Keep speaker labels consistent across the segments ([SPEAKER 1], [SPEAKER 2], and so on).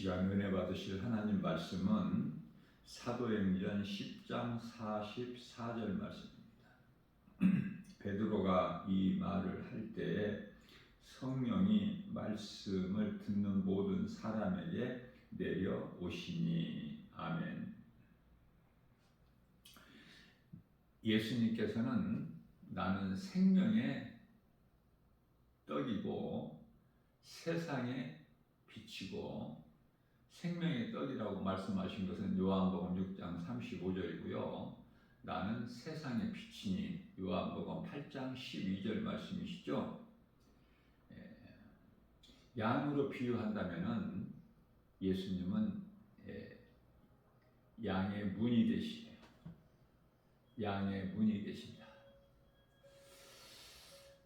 [SPEAKER 1] 시간 은혜 받으실 하나님 말씀은 사도행전 10장 44절 말씀입니다. 베드로가 이 말을 할 때에 성령이 말씀을 듣는 모든 사람에게 내려오시니. 아멘. 예수님께서는 나는 생명의 떡이고 세상의 빛이고, 생명의 떡이라고 말씀하신 것은 요한복음 6장 35절이고요. 나는 세상의 빛이니 요한복음 8장 12절 말씀이시죠. 양으로 비유한다면은 예수님은 양의 문이 되시네요. 양의 문이 되십니다.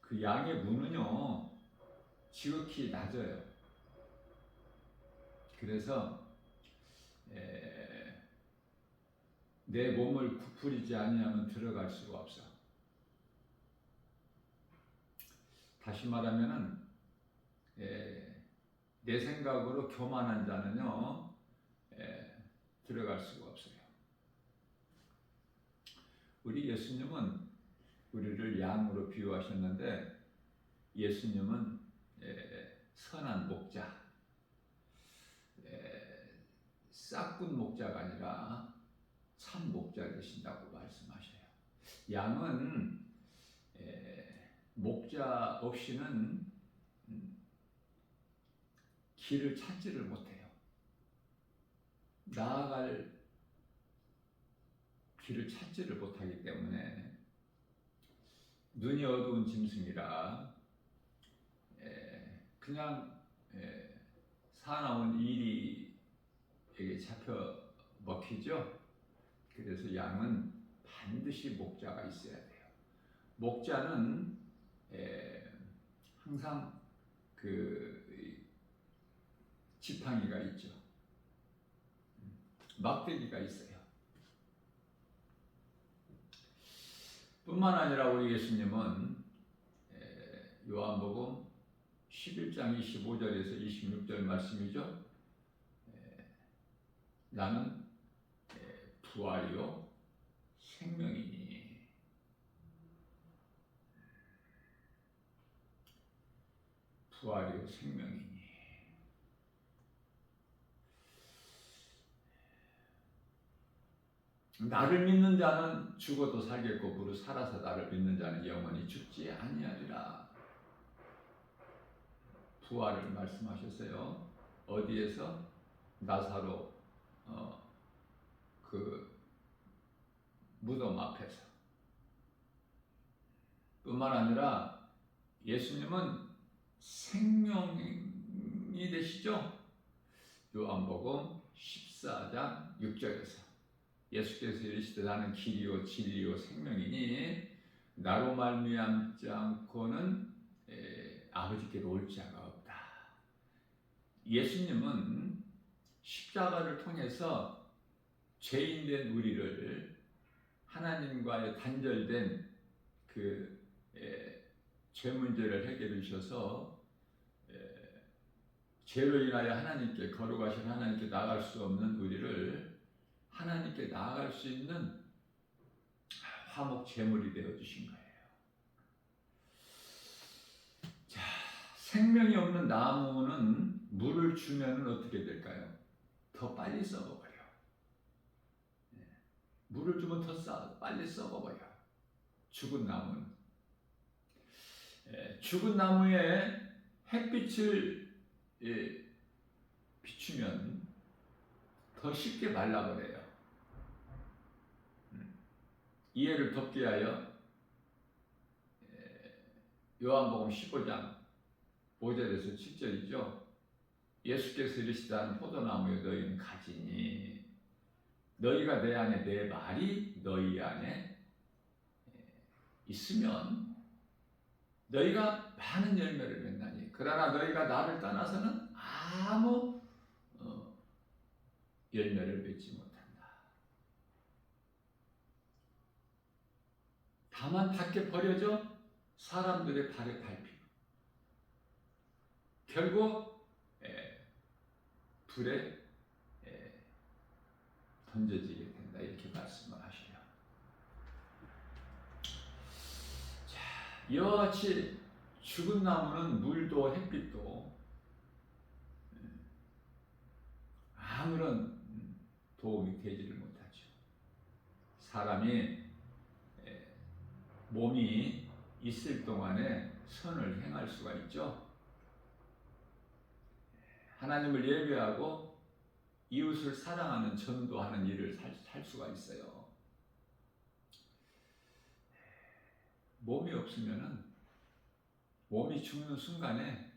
[SPEAKER 1] 그 양의 문은요, 지극히 낮아요. 그래서 내 몸을 구부리지 아니하면 들어갈 수가 없어. 다시 말하면은 내 생각으로 교만한 자는요 들어갈 수가 없어요. 우리 예수님은 우리를 양으로 비유하셨는데, 예수님은 선한 목자, 싹군 목자가 아니라 참 목자 되신다고 말씀하셔요. 양은 목자 없이는 길을 찾지를 못해요. 나아갈 길을 찾지를 못하기 때문에 눈이 어두운 짐승이라 그냥 사나운 이리에게 잡혀 먹히죠. 그래서 양은 반드시 목자가 있어야 돼요. 목자는 항상 그 지팡이가 있죠. 막대기가 있어요. 뿐만 아니라 우리 예수님은 요한복음 11장 25절에서 26절 말씀이죠. 나는 부활이요 생명이니. 부활이요 생명이니. 나를 믿는 자는 죽어도 살겠고 무릇 살아서 나를 믿는 자는 영원히 죽지 아니하리라. 부활을 말씀하셨어요. 어디에서? 나사로 그 무덤 앞에서. 뿐만 아니라 예수님은 생명이 되시죠. 요한복음 14장 6절에서 예수께서 이르시되 나는 길이요 진리요 생명이니 나로 말미암지 않고는 아버지께로 올 자가 없다. 예수님은 십자가를 통해서 죄인된 우리를 하나님과의 단절된 그 죄 문제를 해결해 주셔서 죄로 인하여 하나님께, 거룩하신 하나님께 나아갈 수 없는 우리를 하나님께 나아갈 수 있는 화목 제물이 되어 주신 거예요. 자, 생명이 없는 나무는 물을 주면 어떻게 될까요? 더 빨리 썩어버려. 물을 주면 더 빨리 썩어버려. 죽은 나무는. 죽은 나무에 햇빛을 비추면 더 쉽게 말라버려요. 이해를 돕기 위하여 요한복음 15장 5절에서 7절이죠. 예수께서 이르시다는 포도나무에 너희는 가지니 너희가 내 안에 내 말이 너희 안에 있으면 너희가 많은 열매를 맺나니 그러나 너희가 나를 떠나서는 아무 열매를 맺지 못한다. 다만 밖에 버려져 사람들의 발에 밟히고 결국 불에 던져지게 된다 이렇게 말씀을 하셔요. 자, 이와 같이 죽은 나무는 물도 햇빛도 아무런 도움이 되지를 못하죠. 사람이 몸이 있을 동안에 선을 행할 수가 있죠. 하나님을 예배하고 이웃을 사랑하는 전도하는 일을 살 수가 있어요. 몸이 없으면은 몸이 죽는 순간에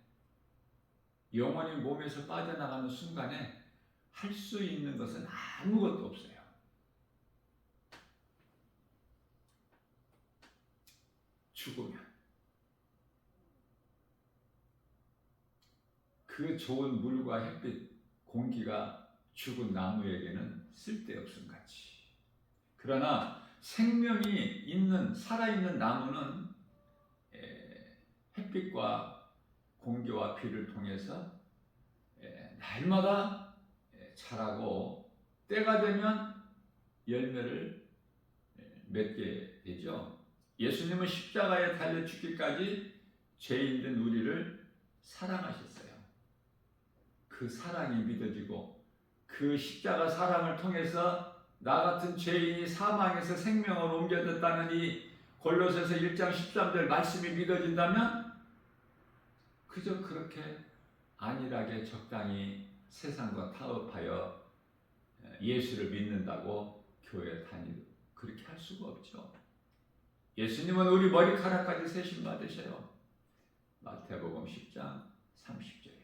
[SPEAKER 1] 영혼이 몸에서 빠져나가는 순간에 할 수 있는 것은 아무것도 없어요. 죽으면 그 좋은 물과 햇빛, 공기가 죽은 나무에게는 쓸데없음 같이. 그러나 생명이 있는 살아있는 나무는 햇빛과 공기와 비를 통해서 날마다 자라고 때가 되면 열매를 맺게 되죠. 예수님은 십자가에 달려 죽기까지 죄인된 우리를 사랑하셨어요. 그 사랑이 믿어지고 그 십자가 사랑을 통해서 나 같은 죄인이 사망에서 생명으로 옮겨졌다는 이 골로새서 1장 13절 말씀이 믿어진다면 그저 그렇게 안일하게 적당히 세상과 타협하여 예수를 믿는다고 교회 다니고 그렇게 할 수가 없죠. 예수님은 우리 머리카락까지 세심 받으셔요. 마태복음 10장 30절에서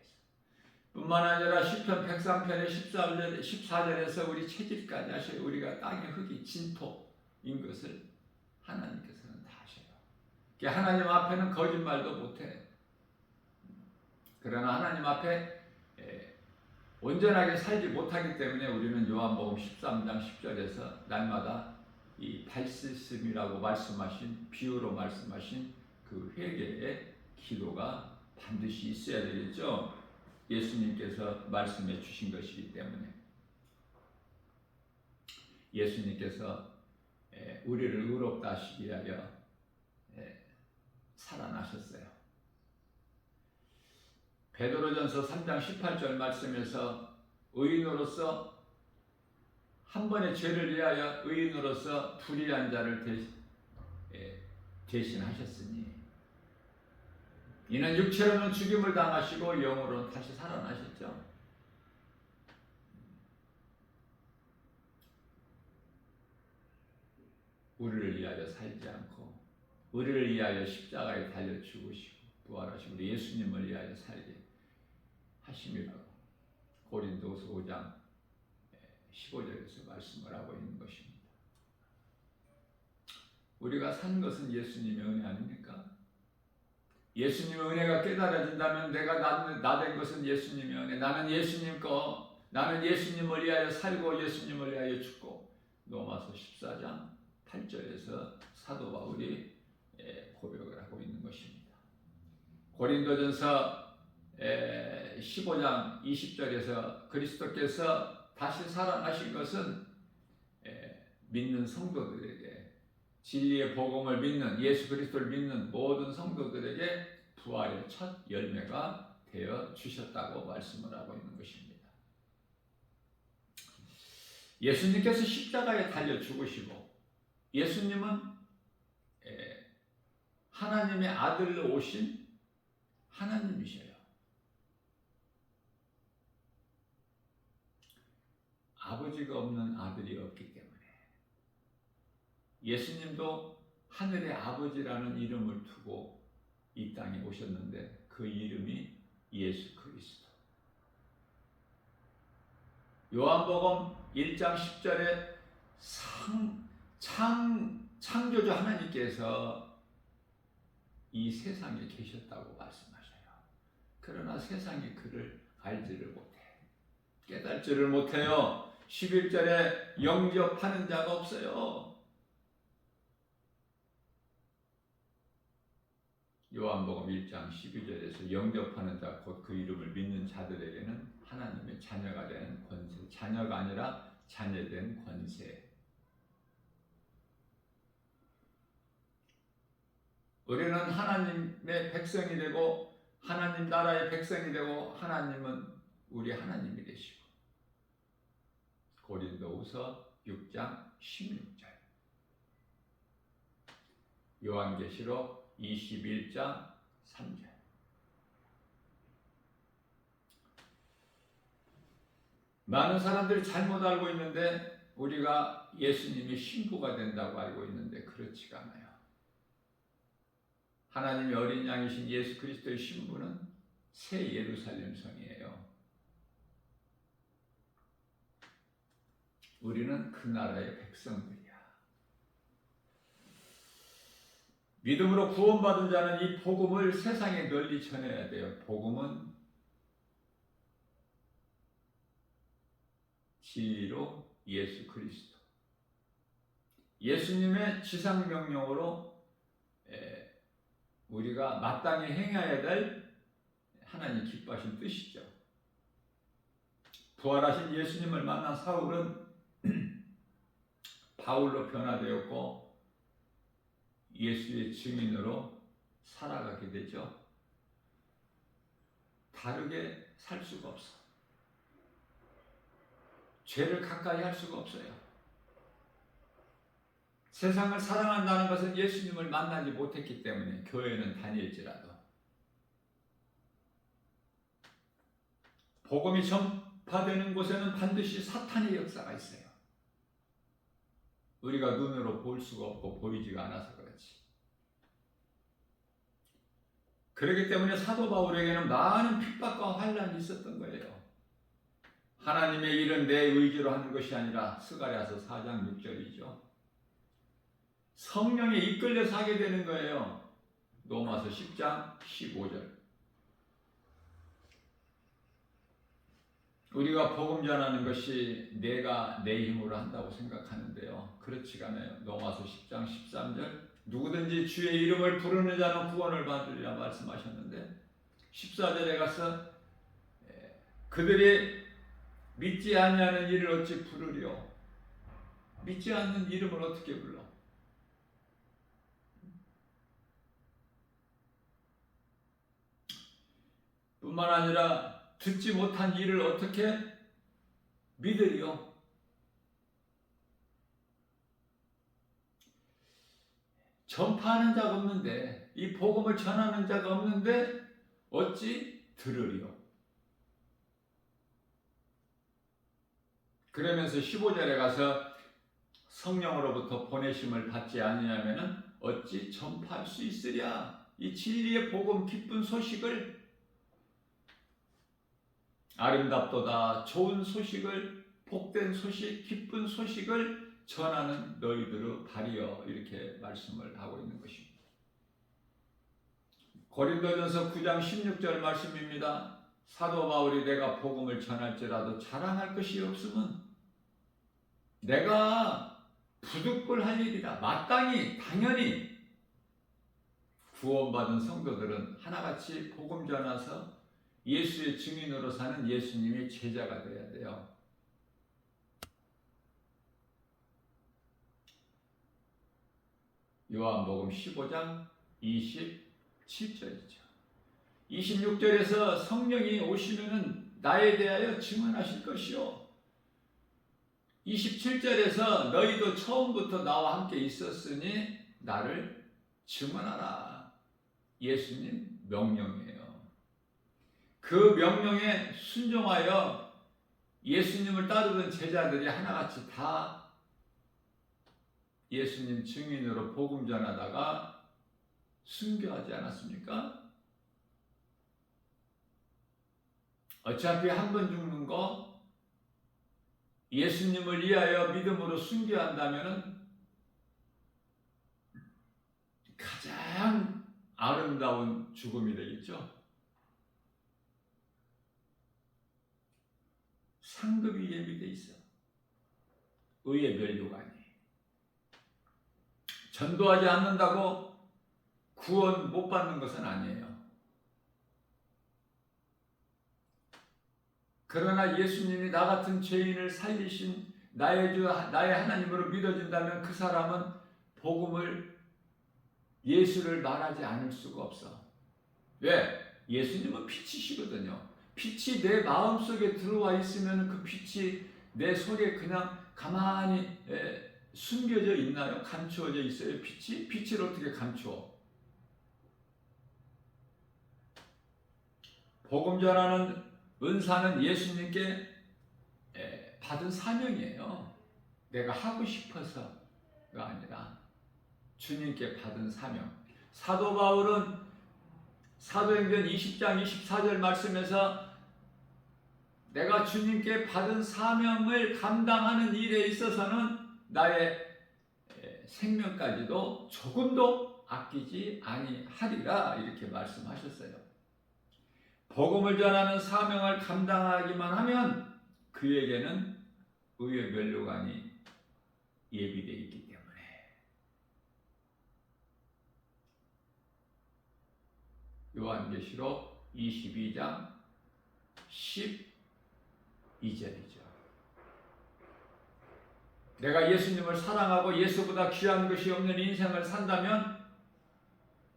[SPEAKER 1] 뿐만 아니라 시편 103편의 14절에서 우리 체질까지 하셔요. 우리가 땅의 흙이 진토인 것을 하나님께서는 다 아셔요. 하나님 앞에는 거짓말도 못해. 그러나 하나님 앞에 온전하게 살지 못하기 때문에 우리는 요한복음 13장 10절에서 날마다 이 발스음이라고 말씀하신 비유로 말씀하신 그 회개의 기도가 반드시 있어야 되겠죠. 예수님께서 말씀해 주신 것이기 때문에 예수님께서 우리를 의롭다 하시기 위하여 살아나셨어요. 베드로전서 3장 18절 말씀에서 의인으로서 한 번의 죄를 위하여 의인으로서 불의한 자를 대신하셨으니 이는 육체로는 죽임을 당하시고 영으로는 다시 살아나셨죠. 우리를 위하여 살지 않고 우리를 위하여 십자가에 달려 죽으시고 부활하시고 우리 예수님을 위하여 살게 하심이라고 고린도서 5장 15절에서 말씀을 하고 있는 것입니다. 우리가 산 것은 예수님의 은혜 아닙니까? 예수님의 은혜가 깨달아진다면 내가 나 된 것은 예수님의 은혜. 나는 예수님 거, 나는 예수님을 위하여 살고 예수님을 위하여 죽고. 로마서 14장 8절에서 사도 바울이 고백을 하고 있는 것입니다. 고린도전서 15장 20절에서 그리스도께서 다시 살아나신 것은 믿는 성도들에게 진리의 복음을 믿는 예수 그리스도를 믿는 모든 성도들에게 부활의 첫 열매가 되어 주셨다고 말씀을 하고 있는 것입니다. 예수님께서 십자가에 달려 죽으시고 예수님은 하나님의 아들로 오신 하나님이셔요. 아버지가 없는 아들이 없기 때문에 예수님도 하늘의 아버지라는 이름을 두고 이 땅에 오셨는데 그 이름이 예수 그리스도. 요한복음 1장 10절에 창조주 하나님께서 이 세상에 계셨다고 말씀하셔요. 그러나 세상이 그를 알지를 못해. 깨달지를 못해요. 11절에 영접하는 자가 없어요. 요한복음 1장 12절에서 영접하는 자 곧 그 이름을 믿는 자들에게는 하나님의 자녀가 되는 권세, 자녀가 아니라 자녀된 권세. 우리는 하나님의 백성이 되고 하나님 나라의 백성이 되고 하나님은 우리 하나님이 되시고. 고린도후서 6장 16절, 요한계시록 21장 3절. 많은 사람들이 잘못 알고 있는데 우리가 예수님이 신부가 된다고 알고 있는데 그렇지가 않아요. 하나님의 어린 양이신 예수 그리스도의 신부는 새 예루살렘 성이에요. 우리는 그 나라의 백성들이야. 믿음으로 구원받은 자는 이 복음을 세상에 널리 전해야 돼요. 복음은 진리로 예수 그리스도. 예수님의 지상명령으로 우리가 마땅히 행해야 될 하나님 기뻐하신 뜻이죠. 부활하신 예수님을 만난 사울은 바울로 변화되었고 예수의 증인으로 살아가게 되죠. 다르게 살 수가 없어. 죄를 가까이 할 수가 없어요. 세상을 사랑한다는 것은 예수님을 만나지 못했기 때문에 교회는 다닐지라도 복음이 전파되는 곳에는 반드시 사탄의 역사가 있어요. 우리가 눈으로 볼 수가 없고 보이지가 않아서 그렇지. 그렇기 때문에 사도 바울에게는 많은 핍박과 환난이 있었던 거예요. 하나님의 일은 내 의지로 하는 것이 아니라 스가랴서 4장 6절이죠. 성령에 이끌려서 하게 되는 거예요. 로마서 10장 15절. 우리가 복음 전하는 것이 내가 내 힘으로 한다고 생각하는데요. 그렇지가 않아요. 로마서 10장 13절. 누구든지 주의 이름을 부르는 자는 구원을 받으리라 말씀하셨는데 14절에 가서 그들이 믿지 아니하는 이를 어찌 부르리요? 믿지 않는 이름을 어떻게 불러? 뿐만 아니라 듣지 못한 일을 어떻게 믿으리요? 전파하는 자가 없는데, 이 복음을 전하는 자가 없는데 어찌 들으리요? 그러면서 15절에 가서 성령으로부터 보내심을 받지 아니하면은 어찌 전파할 수 있으랴? 이 진리의 복음 기쁜 소식을, 아름답도다 좋은 소식을, 복된 소식, 기쁜 소식을 전하는 너희들의 발이여, 이렇게 말씀을 하고 있는 것입니다. 고린도전서 9장 16절 말씀입니다. 사도 바울이 내가 복음을 전할지라도 자랑할 것이 없으면 내가 부득불 할 일이라. 마땅히 당연히 구원받은 성도들은 하나같이 복음 전하서 예수의 증인으로 사는 예수님의 제자가 되어야 돼요. 요한복음 15장 27절이죠. 26절에서 성령이 오시면은 나에 대하여 증언하실 것이요. 27절에서 너희도 처음부터 나와 함께 있었으니 나를 증언하라. 예수님 명령이에요. 그 명령에 순종하여 예수님을 따르던 제자들이 하나같이 다 예수님 증인으로 복음 전하다가 순교하지 않았습니까? 어차피 한 번 죽는 거, 예수님을 위하여 믿음으로 순교한다면 가장 아름다운 죽음이 되겠죠. 상급이 예비되어 있어. 의의 면류관이. 전도하지 않는다고 구원 못 받는 것은 아니에요. 그러나 예수님이 나 같은 죄인을 살리신 나의 주, 나의 하나님으로 믿어진다면 그 사람은 복음을, 예수를 말하지 않을 수가 없어. 왜? 예수님은 빛이시거든요. 빛이 내 마음속에 들어와 있으면 그 빛이 내 속에 그냥 가만히 숨겨져 있나요? 감추어져 있어요? 빛이? 빛을 어떻게 감추어? 복음 전하는 은사는 예수님께 받은 사명이에요. 내가 하고 싶어서가 아니라 주님께 받은 사명. 사도 바울은 사도행전 20장 24절 말씀에서 내가 주님께 받은 사명을 감당하는 일에 있어서는 나의 생명까지도 조금도 아끼지 아니하리라 이렇게 말씀하셨어요. 복음을 전하는 사명을 감당하기만 하면 그에게는 의의 면류관이 예비되어 있기 때문에 요한계시록 22장 12절이죠. 내가 예수님을 사랑하고 예수보다 귀한 것이 없는 인생을 산다면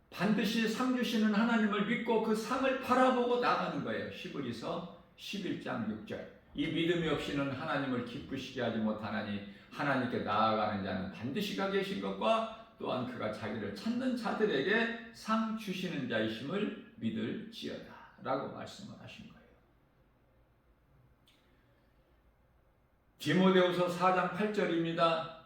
[SPEAKER 1] 반드시 상 주시는 하나님을 믿고 그 상을 바라보고 나가는 거예요. 히브리서 11장 6절. 이 믿음이 없이는 하나님을 기쁘시게 하지 못하나니 하나님께 나아가는 자는 반드시 가 계신 것과 또한 그가 자기를 찾는 자들에게 상 주시는 자이심을 믿을지어다 라고 말씀을 하신 거예요. 디모데후서 4장 8절입니다.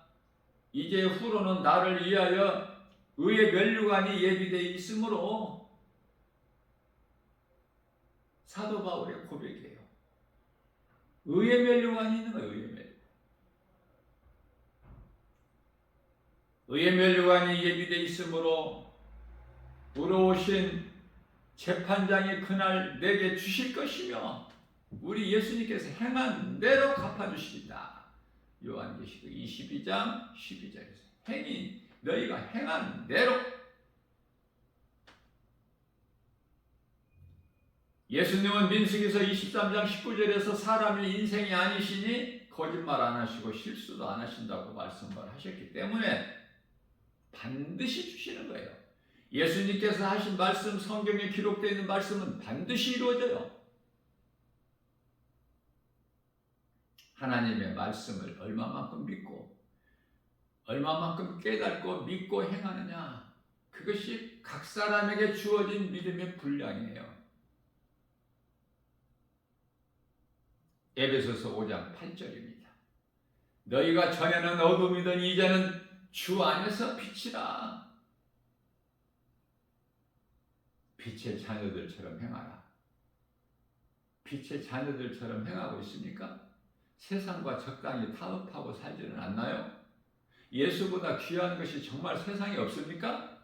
[SPEAKER 1] 이제 후로는 나를 위하여 의의 면류관이 예비되어 있으므로, 사도 바울의 고백이에요. 의의 면류관이 있는 거예요. 의의 면류관이 예비되어 있으므로 의로우신 재판장이 그날 내게 주실 것이며 우리 예수님께서 행한 대로 갚아주시리다. 요한계시록 22장 12절에서 너희가 행한 대로. 예수님은 민수기서 23장 19절에서 사람의 인생이 아니시니 거짓말 안 하시고 실수도 안 하신다고 말씀을 하셨기 때문에 반드시 주시는 거예요. 예수님께서 하신 말씀, 성경에 기록되어 있는 말씀은 반드시 이루어져요. 하나님의 말씀을 얼마만큼 믿고 얼마만큼 깨닫고 믿고 행하느냐, 그것이 각 사람에게 주어진 믿음의 분량이에요. 에베소서 5장 8절입니다. 너희가 전에는 어둠이더니 이제는 주 안에서 빛이라. 빛의 자녀들처럼 행하라. 빛의 자녀들처럼 행하고 있습니까? 세상과 적당히 타협하고 살지는 않나요? 예수보다 귀한 것이 정말 세상에 없습니까?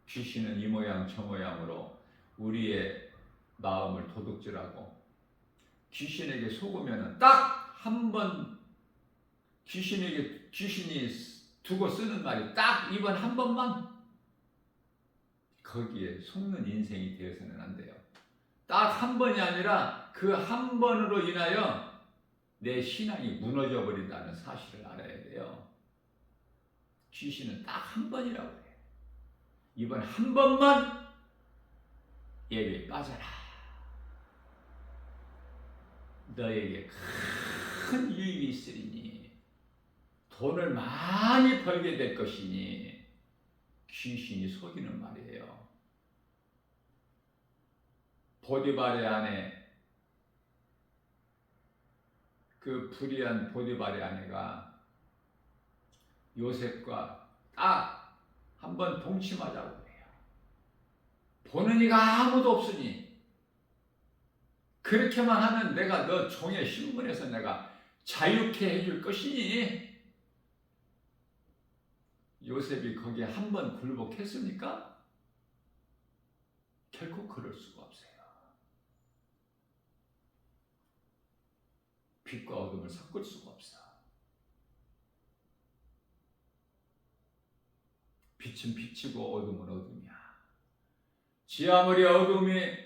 [SPEAKER 1] 귀신은 이 모양 저 모양으로 우리의 마음을 도둑질하고, 귀신에게 속으면 딱 한 번, 귀신이 두고 쓰는 말이 딱 이번 한 번만, 거기에 속는 인생이 되어서는 안 돼요. 딱 한 번이 아니라 그 한 번으로 인하여 내 신앙이 무너져 버린다는 사실을 알아야 돼요. 귀신은 딱 한 번이라고 해요. 이번 한 번만 예배에 빠져라. 너에게 큰 유익이 있으리니, 돈을 많이 벌게 될 것이니, 귀신이 속이는 말이에요. 보디발의 아내, 그 불의한 보디발의 아내가 요셉과 딱 한 번 동침하자고 해요. 보는 이가 아무도 없으니 그렇게만 하면 내가 너 종의 신분에서 내가 자유케 해줄 것이니, 요셉이 거기에 한 번 굴복했습니까? 결코 그럴 수가 없어요. 빛과 어둠을 섞을 수가 없어. 빛은 빛이고 어둠은 어둠이야. 지 아무리 어둠이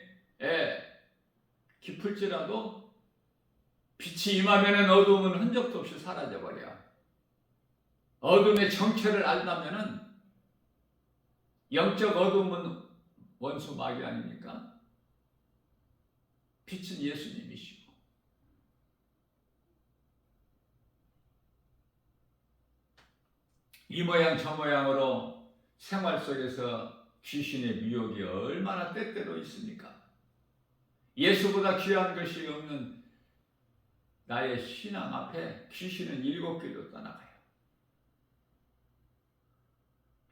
[SPEAKER 1] 깊을지라도 빛이 임하면은 어둠은 흔적도 없이 사라져버려. 어둠의 정체를 알다면은 영적 어둠은 원수 마귀 아닙니까? 빛은 예수님이시고 이 모양 저 모양으로 생활 속에서 귀신의 미혹이 얼마나 때때로 있습니까? 예수보다 귀한 것이 없는 나의 신앙 앞에 귀신은 7길로 떠나가요.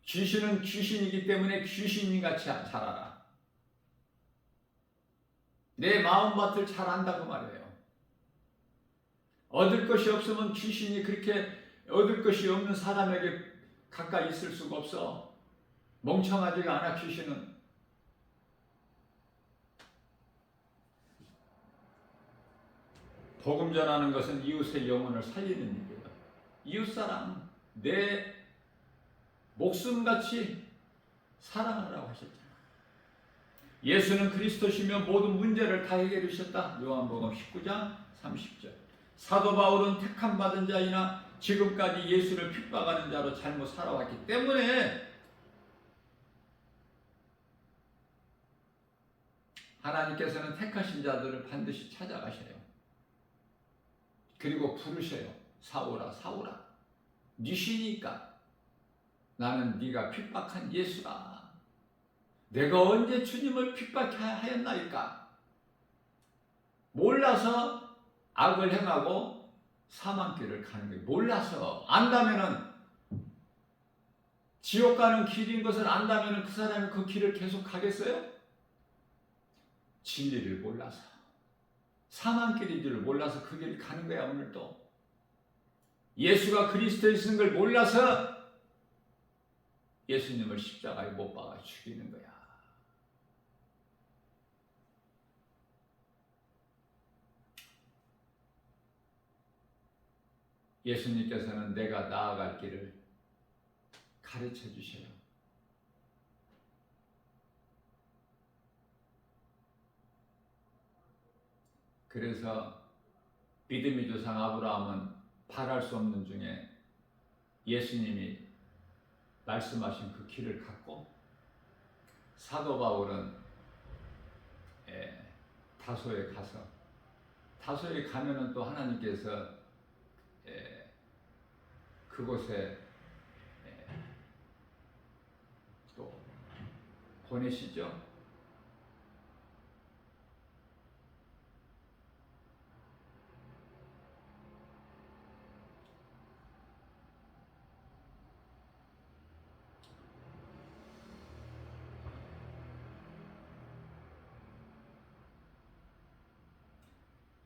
[SPEAKER 1] 귀신은 귀신이기 때문에 귀신같이 살아라. 내 마음밭을 잘 안다 그 말이에요. 얻을 것이 없으면 귀신이 그렇게 얻을 것이 없는 사람에게 가까이 있을 수가 없어. 멍청하지가 않아 귀신은. 복음 전하는 것은 이웃의 영혼을 살리는 일이에요. 이웃사랑, 내 목숨같이 사랑하라고 하셨잖아요. 예수는 그리스도시며 모든 문제를 다 해결해 주셨다. 요한복음 19장 30절. 사도 바울은 택함 받은 자이나 지금까지 예수를 핍박하는 자로 잘못 살아왔기 때문에 하나님께서는 택하신 자들을 반드시 찾아가셔요. 그리고 부르셔요. 사오라 사오라. 네 신이니까 나는 네가 핍박한 예수라. 내가 언제 주님을 핍박하였나이까? 몰라서 악을 행하고 사망길을 가는 거예요. 몰라서. 안다면은 지옥 가는 길인 것을 안다면은 그 사람이 그 길을 계속 가겠어요? 진리를 몰라서. 사망길인 줄 몰라서 그 길을 가는 거야. 오늘도 예수가 그리스도이신 걸 몰라서 예수님을 십자가에 못 박아 죽이는 거야. 예수님께서는 내가 나아갈 길을 가르쳐 주셔요. 그래서 믿음의 조상 아브라함은 바랄 수 없는 중에 예수님이 말씀하신 그 길을 갔고, 사도 바울은 다소에 가서, 다소에 가면은 또 하나님께서 그곳에 또 보내시죠.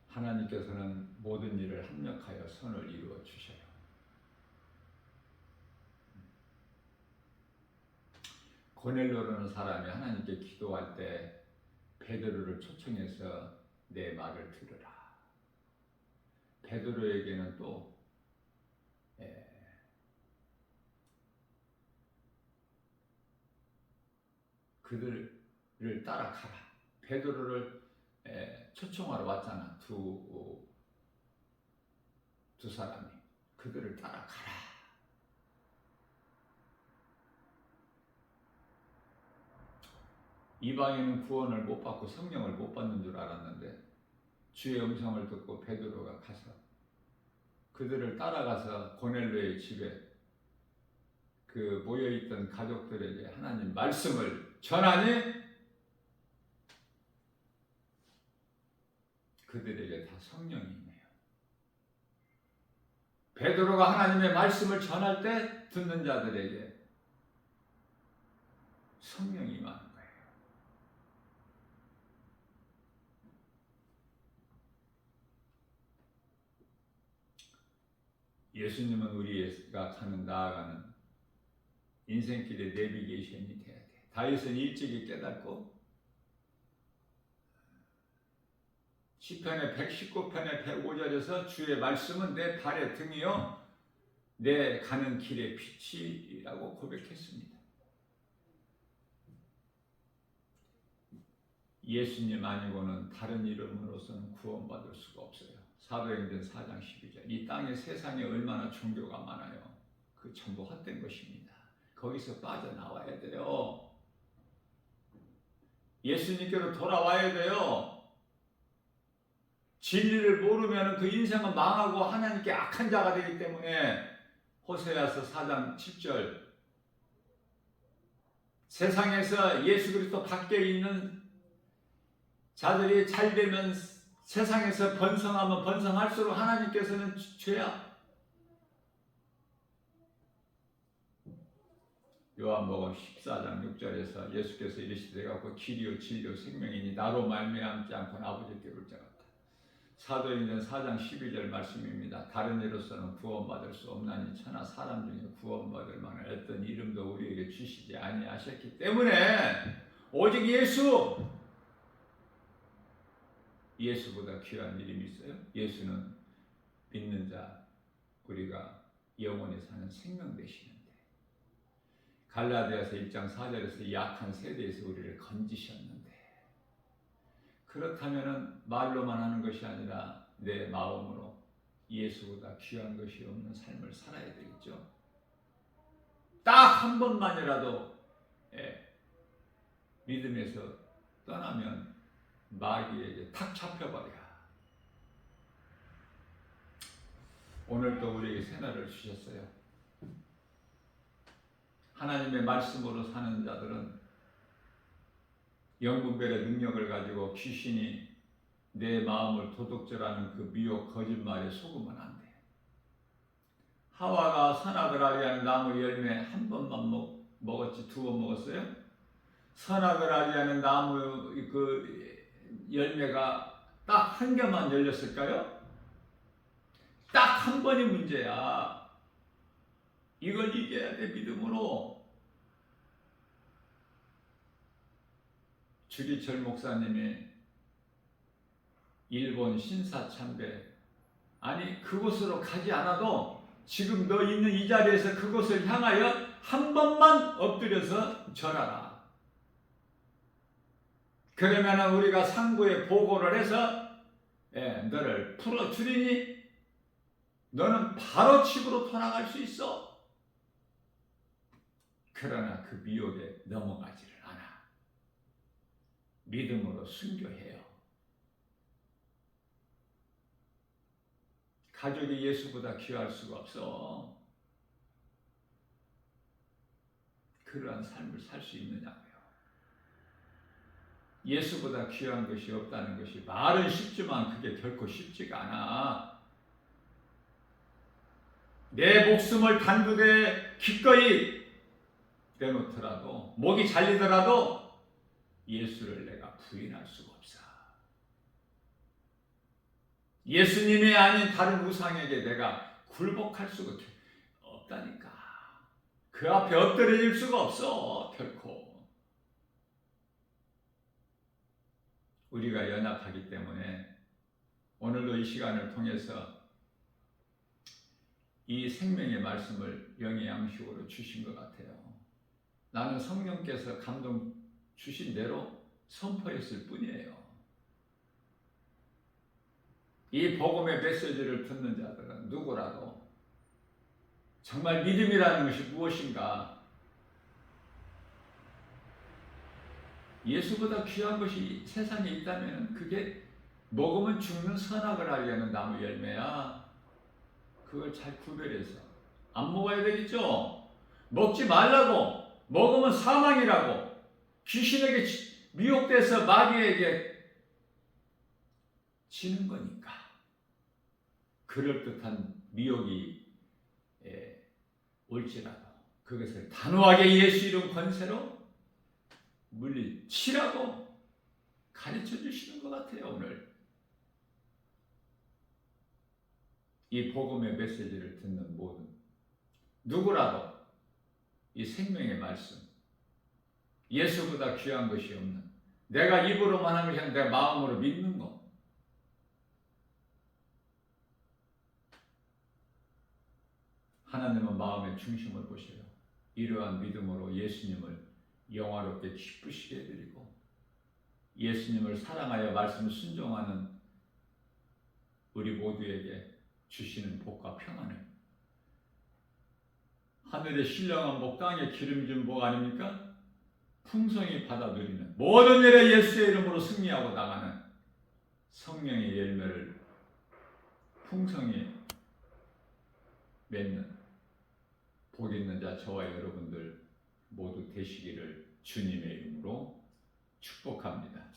[SPEAKER 1] 하나님께서는 모든 일을 합력하여 선을 이루어 주셔요. 고넬료라는 사람이 하나님께 기도할 때 베드로를 초청해서 내 말을 들으라. 베드로에게는 또 그들을 따라가라. 베드로를 초청하러 왔잖아. 두 사람이 그들을 따라가라. 이방인은 구원을 못 받고 성령을 못 받는 줄 알았는데 주의 음성을 듣고 베드로가 가서 그들을 따라가서 고넬료의 집에 그 모여있던 가족들에게 하나님 말씀을 전하니 그들에게 다 성령이 임해요. 베드로가 하나님의 말씀을 전할 때 듣는 자들에게 성령이 임하는 거예요. 예수님은 우리가 가는 나아가는 인생길의 내비게이션이 돼야 돼. 다윗은 일찍이 깨닫고 시편의 119편의 105절에서 주의 말씀은 내 발의 등이요 내 가는 길의 빛이라고 고백했습니다. 예수님 아니고는 다른 이름으로서는 구원받을 수가 없어요. 사도행전 4장 12절. 이 땅에 세상에 얼마나 종교가 많아요. 그 전부 헛된 것입니다. 거기서 빠져나와야 돼요. 예수님께로 돌아와야 돼요. 진리를 모르면 그 인생은 망하고 하나님께 악한 자가 되기 때문에 호세아서 4장 7절 세상에서 예수 그리스도 밖에 있는 자들이 잘 되면 세상에서 번성하면 번성할수록 하나님께서는 죄야. 요한복음 14장 6절에서 예수께서 이르시되 갖고 길이요 진리요 생명이니 나로 말미암지 않고는 아버지께 올 자가 없다. 사도행전 4장 12절 말씀입니다. 다른 이로서는 구원받을 수 없나니 천하 사람 중에 구원받을 만한 어떤 이름도 우리에게 주시지 아니하셨기 때문에 오직 예수보다 귀한 이름이 있어요. 예수는 믿는 자 우리가 영원히 사는 생명 되시는데 갈라디아서 1장 4절에서 약한 세대에서 우리를 건지셨는데 그렇다면 말로만 하는 것이 아니라 내 마음으로 예수보다 귀한 것이 없는 삶을 살아야 되겠죠. 딱 한 번만이라도 믿음에서 떠나면 마귀에게 탁 잡혀버려. 오늘도 우리에게 새날을 주셨어요. 하나님의 말씀으로 사는 자들은 영분별의 능력을 가지고 귀신이 내 마음을 도둑질하는 그 미혹 거짓말에 속으면 안 돼. 하와가 선악을 알게 하는 나무 열매 한 번만 먹었지 두 번 먹었어요? 선악을 알게 하는 나무 그 열매가 딱 한 개만 열렸을까요? 딱 한 번이 문제야. 이걸 이겨야 돼. 믿음으로. 주기철 목사님이 일본 신사참배 아니 그곳으로 가지 않아도 지금 너 있는 이 자리에서 그곳을 향하여 한 번만 엎드려서 절하라. 그러면 우리가 상부에 보고를 해서 너를 풀어주리니 너는 바로 집으로 돌아갈 수 있어. 그러나 그 미혹에 넘어가지를 않아. 믿음으로 순교해요. 가족이 예수보다 귀할 수가 없어. 그러한 삶을 살 수 있느냐고요. 예수보다 귀한 것이 없다는 것이 말은 쉽지만 그게 결코 쉽지가 않아. 내 목숨을 단두대 기꺼이 내놓더라도 목이 잘리더라도 예수를 내가 부인할 수가 없어. 예수님이 아닌 다른 우상에게 내가 굴복할 수가 없다니까. 그 앞에 엎드릴 수가 없어. 결코. 우리가 연약하기 때문에 오늘도 이 시간을 통해서 이 생명의 말씀을 영의 양식으로 주신 것 같아요. 나는 성령께서 감동 주신 대로 선포했을 뿐이에요. 이 복음의 메시지를 듣는 자들은 누구라도 정말 믿음이라는 것이 무엇인가, 예수보다 귀한 것이 세상에 있다면 그게 먹으면 죽는 선악을 알게 하는 나무 열매야. 그걸 잘 구별해서 안 먹어야 되겠죠. 먹지 말라고, 먹으면 사망이라고, 귀신에게 미혹돼서 마귀에게 지는 거니까. 그럴듯한 미혹이 올지라도 그것을 단호하게 예수 이름 권세로 물리치라고 가르쳐 주시는 것 같아요. 오늘 이 복음의 메시지를 듣는 모든 누구라도 이 생명의 말씀, 예수보다 귀한 것이 없는, 내가 입으로만 하는 것이 아니라 내 마음으로 믿는 것, 하나님은 마음의 중심을 보셔요. 이러한 믿음으로 예수님을 영화롭게 기쁘시게 해드리고 예수님을 사랑하여 말씀을 순종하는 우리 모두에게 주시는 복과 평안을, 하늘의 신령한 복, 땅에 기름진 복 아닙니까? 풍성히 받아 누리는, 모든 일에 예수의 이름으로 승리하고 나가는 성령의 열매를 풍성히 맺는 복 있는 자 저와 여러분들 모두 되시기를 주님의 이름으로 축복합니다.